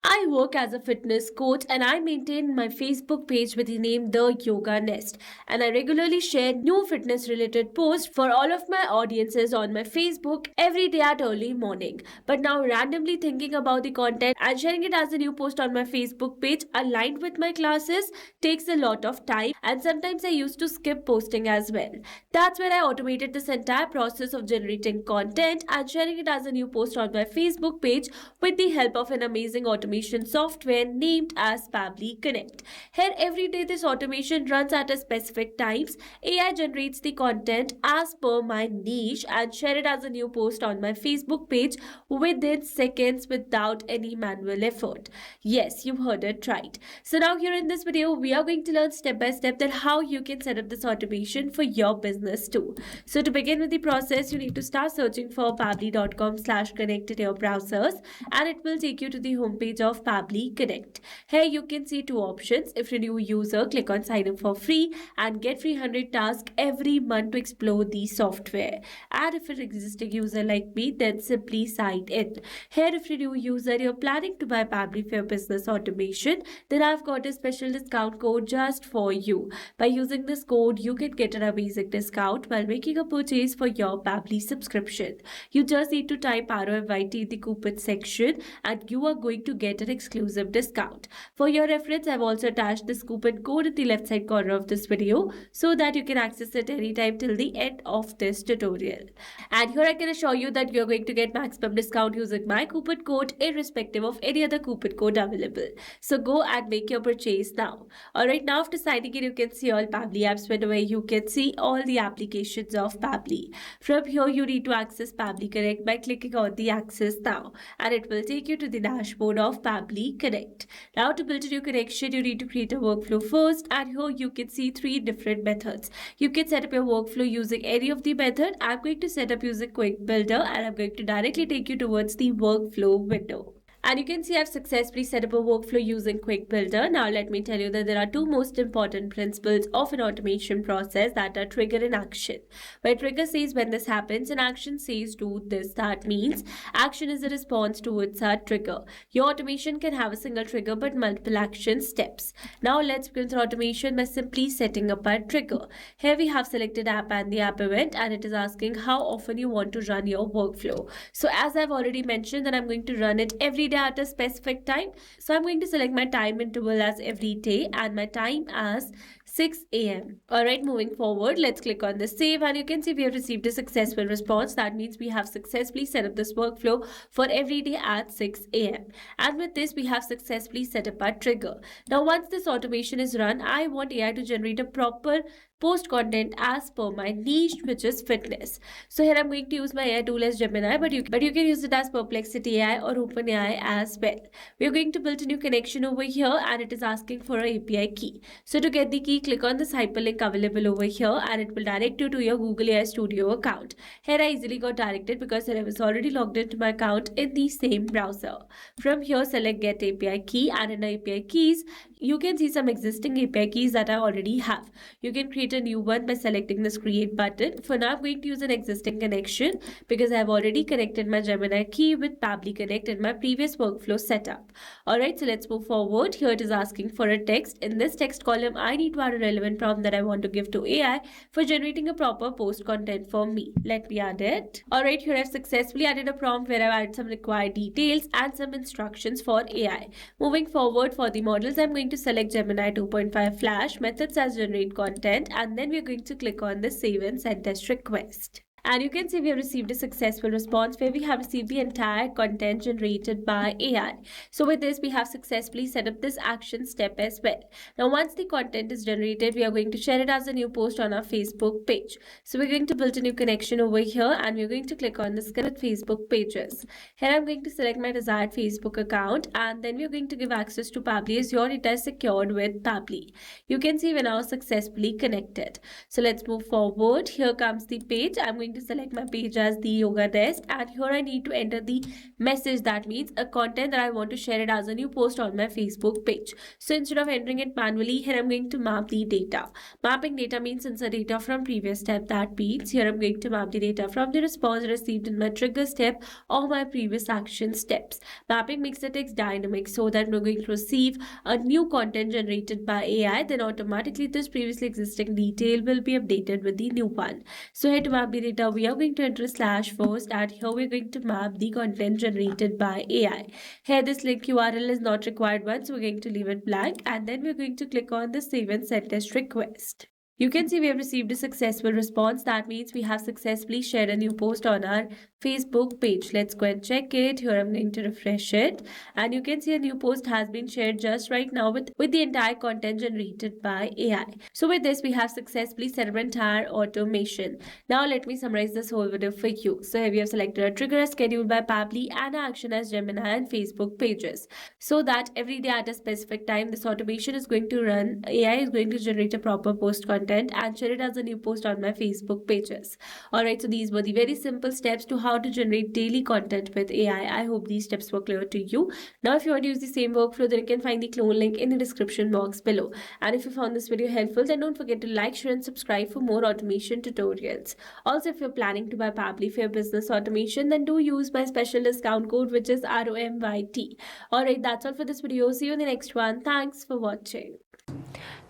I work as a fitness coach and I maintain my Facebook page with the name The Yoga Nest. And I regularly share new fitness related posts for all of my audiences on my Facebook every day at early morning. But now, randomly thinking about the content and sharing it as a new post on my Facebook page aligned with my classes takes a lot of time, and sometimes I used to skip posting as well. That's where I automated this entire process of generating content and sharing it as a new post on my Facebook page with the help of an amazing automation software named as Pabbly Connect. Here, every day this automation runs at a specific times. AI generates the content as per my niche and share it as a new post on my Facebook page within seconds without any manual effort. Yes, you heard it right. So now here in this video, we are going to learn step by step that how you can set up this automation for your business too. So to begin with the process, you need to start searching for pabbly.com/connect in your browsers, and it will take you to the homepage of Pabbly Connect. Here you can see two options. If you're a new user, click on sign up for free and get free 100 tasks every month to explore the software. And if you're an existing user like me, then simply sign in. Here, if you're a new user, you're planning to buy Pabbly for your business automation, then I've got a special discount code just for you. By using this code, you can get an amazing discount while making a purchase for your Pabbly subscription. You just need to type ROMYT in the coupon section and you are going to get an exclusive discount. For your reference, I've also attached this coupon code in the left side corner of this video so that you can access it anytime till the end of this tutorial. And here I can assure you that you're going to get maximum discount using my coupon code irrespective of any other coupon code available. So go and make your purchase now. Alright, now after signing in, you can see all Pabbly apps window where you can see all the applications of Pabbly. From here, you need to access Pabbly Connect by clicking on the Access Now, and it will take you to the dashboard of Pabbly Connect. Now to build a new connection, you need to create a workflow first, and here you can see three different methods. You can set up your workflow using any of the method. I'm going to set up using Quick Builder, and I'm going to directly take you towards the workflow window. And you can see I've successfully set up a workflow using Quick Builder. Now let me tell you that there are two most important principles of an automation process, that are trigger and action. Where trigger says when this happens and action says do this. That means action is a response towards our trigger. Your automation can have a single trigger but multiple action steps. Now let's begin the automation by simply setting up our trigger. Here we have selected app and the app event, and it is asking how often you want to run your workflow. So as I've already mentioned that I'm going to run it every day at a specific time. So I'm going to select my time interval as every day and my time as 6 a.m. Alright, moving forward, let's click on the save, and you can see we have received a successful response. That means we have successfully set up this workflow for every day at 6 a.m. And with this, we have successfully set up our trigger. Now, once this automation is run, I want AI to generate a proper post content as per my niche, which is fitness. So here I'm going to use my AI tool as Gemini, but you can use it as Perplexity AI or OpenAI as well. We're going to build a new connection over here, and it is asking for an API key. So to get the key, click on this hyperlink available over here, and it will direct you to your Google AI Studio account. Here I easily got directed because I was already logged into my account in the same browser. From here, select Get API Key, and in API keys, you can see some existing API keys that I already have. You can create a new one by selecting this create button. For now, I'm going to use an existing connection because I've already connected my Gemini key with Pabbly Connect in my previous workflow setup. Alright, so let's move forward. Here it is asking for a text. In this text column, I need to add a relevant prompt that I want to give to AI for generating a proper post content for me. Let me add it. Alright, here I've successfully added a prompt where I've added some required details and some instructions for AI. Moving forward, for the models, I'm going to select Gemini 2.5 Flash, methods as generate content, and then we're going to click on the save and send test request. And you can see we have received a successful response where we have received the entire content generated by AI. So with this, we have successfully set up this action step as well. Now, once the content is generated, we are going to share it as a new post on our Facebook page. So we're going to build a new connection over here, and we're going to click on this connect Facebook pages. Here I'm going to select my desired Facebook account, and then we're going to give access to Pabbly as your data is secured with Pabbly. You can see we're now successfully connected. So let's move forward. Here comes the page. I'm going going to select my page as the Yoga Nest, and here I need to enter the message, that means a content that I want to share it as a new post on my Facebook page. So instead of entering it manually, here I'm going to map the data. Mapping data means insert data from previous step. That means here I'm going to map the data from the response received in my trigger step or my previous action steps. Mapping makes the text dynamic so that we're going to receive a new content generated by AI, then automatically this previously existing detail will be updated with the new one. So here to map the data, we are going to enter slash first, and here we're going to map the content generated by AI. Here this link URL is not required one, so we're going to leave it blank, and then we're going to click on the save and send test request. You can see we have received a successful response. That means we have successfully shared a new post on our Facebook page. Let's go and check it. Here I'm going to refresh it, and you can see a new post has been shared just right now with the entire content generated by AI. So with this, we have successfully set up an entire automation. Now let me summarize this whole video for you. So here we have selected a trigger as scheduled by Pabbly and an action as Gemini and Facebook pages, so that every day at a specific time this automation is going to run. AI is going to generate a proper post content and share it as a new post on my Facebook pages. Alright, so these were the very simple steps to how to generate daily content with AI. I hope these steps were clear to you. Now if you want to use the same workflow, then you can find the clone link in the description box below. And if you found this video helpful, then don't forget to like, share and subscribe for more automation tutorials. Also, if you're planning to buy Pabbly for your business automation, then do use my special discount code, which is ROMYT. Alright, that's all for this video. See you in the next one. Thanks for watching.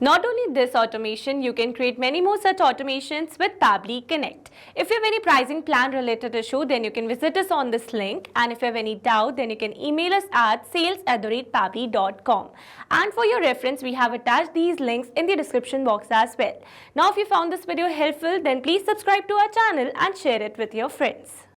Not only this automation, you can create many more such automations with Pabbly Connect. If you have any pricing plan related issue, then you can visit us on this link. And if you have any doubt, then you can email us at sales@pabbly.com. And for your reference, we have attached these links in the description box as well. Now, if you found this video helpful, then please subscribe to our channel and share it with your friends.